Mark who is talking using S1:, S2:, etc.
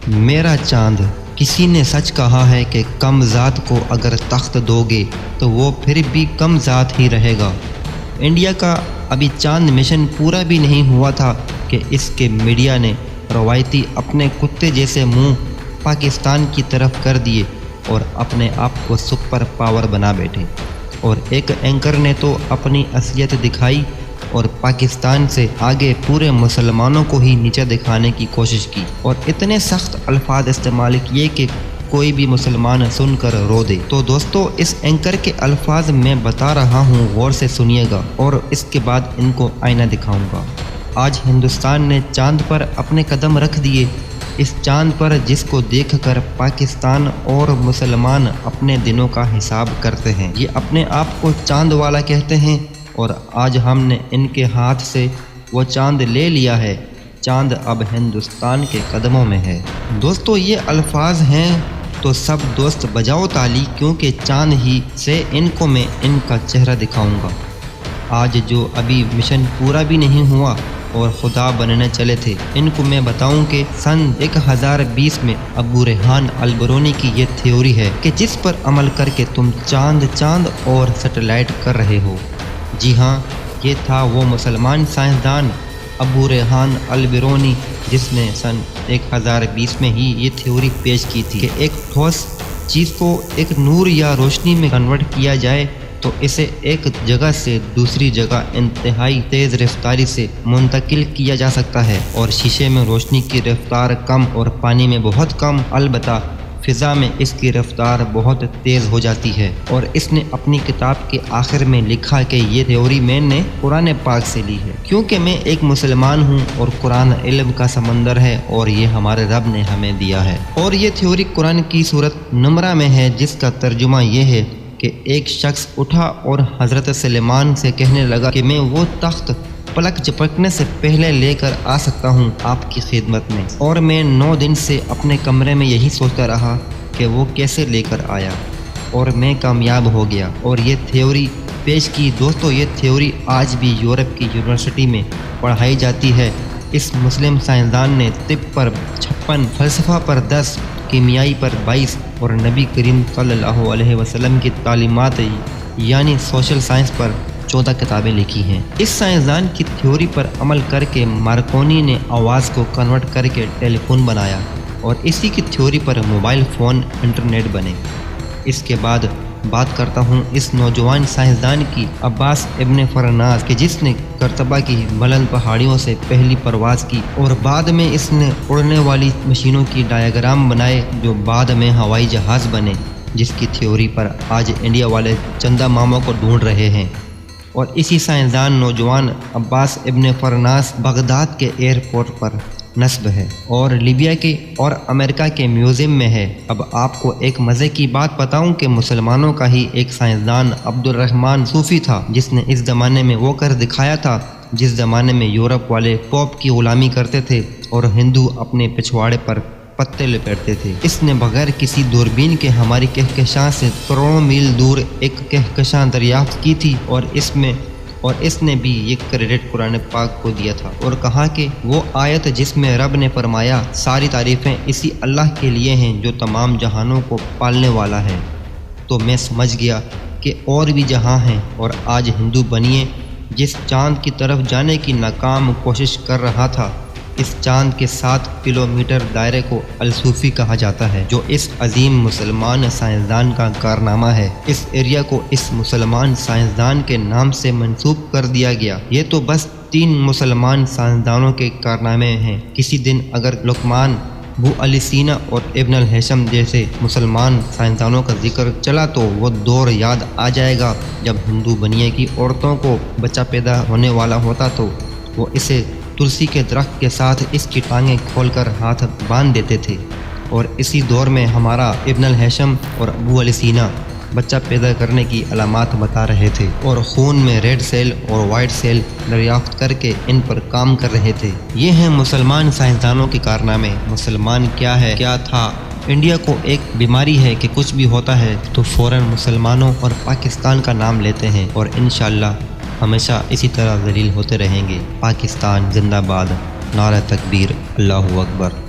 S1: میرا چاند، کسی نے سچ کہا ہے کہ کم ذات کو اگر تخت دو گے تو وہ پھر بھی کم ذات ہی رہے گا۔ انڈیا کا ابھی چاند مشن پورا بھی نہیں ہوا تھا کہ اس کے میڈیا نے روایتی اپنے کتے جیسے منہ پاکستان کی طرف کر دیے اور اپنے آپ کو سپر پاور بنا بیٹھے، اور ایک اینکر نے تو اپنی اصلیت دکھائی اور پاکستان سے آگے پورے مسلمانوں کو ہی نیچے دکھانے کی کوشش کی، اور اتنے سخت الفاظ استعمال کیے کہ کوئی بھی مسلمان سن کر رو دے۔ تو دوستو، اس اینکر کے الفاظ میں بتا رہا ہوں، غور سے سنیے گا اور اس کے بعد ان کو آئینہ دکھاؤں گا۔ آج ہندوستان نے چاند پر اپنے قدم رکھ دیے، اس چاند پر جس کو دیکھ کر پاکستان اور مسلمان اپنے دنوں کا حساب کرتے ہیں۔ یہ اپنے آپ کو چاند والا کہتے ہیں اور آج ہم نے ان کے ہاتھ سے وہ چاند لے لیا ہے۔ چاند اب ہندوستان کے قدموں میں ہے۔ دوستو، یہ الفاظ ہیں تو سب دوست بجاؤ تالی، کیونکہ چاند ہی سے ان کو میں ان کا چہرہ دکھاؤں گا۔ آج جو ابھی مشن پورا بھی نہیں ہوا اور خدا بننے چلے تھے، ان کو میں بتاؤں کہ سن 1020 میں ابو ریحان البرونی کی یہ تھیوری ہے کہ جس پر عمل کر کے تم چاند اور سیٹلائٹ کر رہے ہو۔ جی ہاں، یہ تھا وہ مسلمان سائنسدان ابو ریحان البرونی جس نے سن 1020 میں ہی یہ تھیوری پیش کی تھی کہ ایک ٹھوس چیز کو ایک نور یا روشنی میں کنورٹ کیا جائے تو اسے ایک جگہ سے دوسری جگہ انتہائی تیز رفتاری سے منتقل کیا جا سکتا ہے، اور شیشے میں روشنی کی رفتار کم اور پانی میں بہت کم، البتہ فضا میں اس کی رفتار بہت تیز ہو جاتی ہے۔ اور اس نے اپنی کتاب کے آخر میں لکھا کہ یہ تھیوری میں نے قرآن پاک سے لی ہے، کیونکہ میں ایک مسلمان ہوں اور قرآن علم کا سمندر ہے اور یہ ہمارے رب نے ہمیں دیا ہے۔ اور یہ تھیوری قرآن کی سورۃ نمرہ میں ہے، جس کا ترجمہ یہ ہے کہ ایک شخص اٹھا اور حضرت سلیمان سے کہنے لگا کہ میں وہ تخت پلک جھپکنے سے پہلے لے کر آ سکتا ہوں آپ کی خدمت میں، اور میں 9 دن سے اپنے کمرے میں یہی سوچتا رہا کہ وہ کیسے لے کر آیا، اور میں کامیاب ہو گیا اور یہ تھیوری پیش کی۔ دوستو، یہ تھیوری آج بھی یورپ کی یونیورسٹی میں پڑھائی جاتی ہے۔ اس مسلم سائنسدان نے طب پر 56، فلسفہ پر 10، کیمیائی پر 22 اور نبی کریم صلی اللہ علیہ وسلم کی تعلیمات یعنی سوشل سائنس پر 14 کتابیں لکھی ہیں۔ اس سائنسدان کی تھیوری پر عمل کر کے مارکونی نے آواز کو کنورٹ کر کے ٹیلی فون بنایا، اور اسی کی تھیوری پر موبائل فون انٹرنیٹ بنے۔ اس کے بعد بات کرتا ہوں اس نوجوان سائنسدان کی، عباس ابن فرناس کے، جس نے کرتبہ کی بلند پہاڑیوں سے پہلی پرواز کی اور بعد میں اس نے اڑنے والی مشینوں کی ڈایاگرام بنائے جو بعد میں ہوائی جہاز بنے، جس کی تھیوری پر آج انڈیا والے چندہ ماموں کو ڈھونڈ رہے ہیں۔ اور اسی سائنسدان نوجوان عباس ابن فرناس بغداد کے ایئرپورٹ پر نصب ہے اور لیبیا کے اور امریکہ کے میوزیم میں ہے۔ اب آپ کو ایک مزے کی بات بتاؤں کہ مسلمانوں کا ہی ایک سائنسدان عبد الرحمن صوفی تھا، جس نے اس زمانے میں وہ کر دکھایا تھا جس زمانے میں یورپ والے پوپ کی غلامی کرتے تھے اور ہندو اپنے پچھواڑے پر پتے لپیٹتے تھے۔ اس نے بغیر کسی دوربین کے ہماری کہکشاں سے کروڑوں میل دور ایک کہکشاں دریافت کی تھی، اور اس نے بھی یہ کریڈٹ قرآن پاک کو دیا تھا اور کہا کہ وہ آیت جس میں رب نے فرمایا ساری تعریفیں اسی اللہ کے لیے ہیں جو تمام جہانوں کو پالنے والا ہے، تو میں سمجھ گیا کہ اور بھی جہاں ہیں، اور آج ہندو بنیے جس چاند کی طرف جانے کی ناکام کوشش کر رہا تھا۔ اس چاند کے 7 کلومیٹر دائرے کو الصوفی کہا جاتا ہے، جو اس عظیم مسلمان سائنسدان کا کارنامہ ہے۔ اس ایریا کو اس مسلمان سائنسدان کے نام سے منسوب کر دیا گیا۔ یہ تو بس 3 مسلمان سائنسدانوں کے کارنامے ہیں۔ کسی دن اگر لقمان، ابو علی سینا اور ابن الہیثم جیسے مسلمان سائنسدانوں کا ذکر چلا تو وہ دور یاد آ جائے گا جب ہندو بنیے کی عورتوں کو بچہ پیدا ہونے والا ہوتا تو وہ اسے تلسی کے درخت کے ساتھ اس کی ٹانگیں کھول کر ہاتھ باندھ دیتے تھے، اور اسی دور میں ہمارا ابن الہیثم اور ابو علی سینا بچہ پیدا کرنے کی علامات بتا رہے تھے، اور خون میں ریڈ سیل اور وائٹ سیل دریافت کر کے ان پر کام کر رہے تھے۔ یہ ہیں مسلمان سائنسدانوں کے کارنامے۔ مسلمان کیا ہے، کیا تھا؟ انڈیا کو ایک بیماری ہے کہ کچھ بھی ہوتا ہے تو فوراً مسلمانوں اور پاکستان کا نام لیتے ہیں، اور انشاءاللہ ہمیشہ اسی طرح ذلیل ہوتے رہیں گے۔ پاکستان زندہ باد، نعرہ تکبیر، اللہ اکبر۔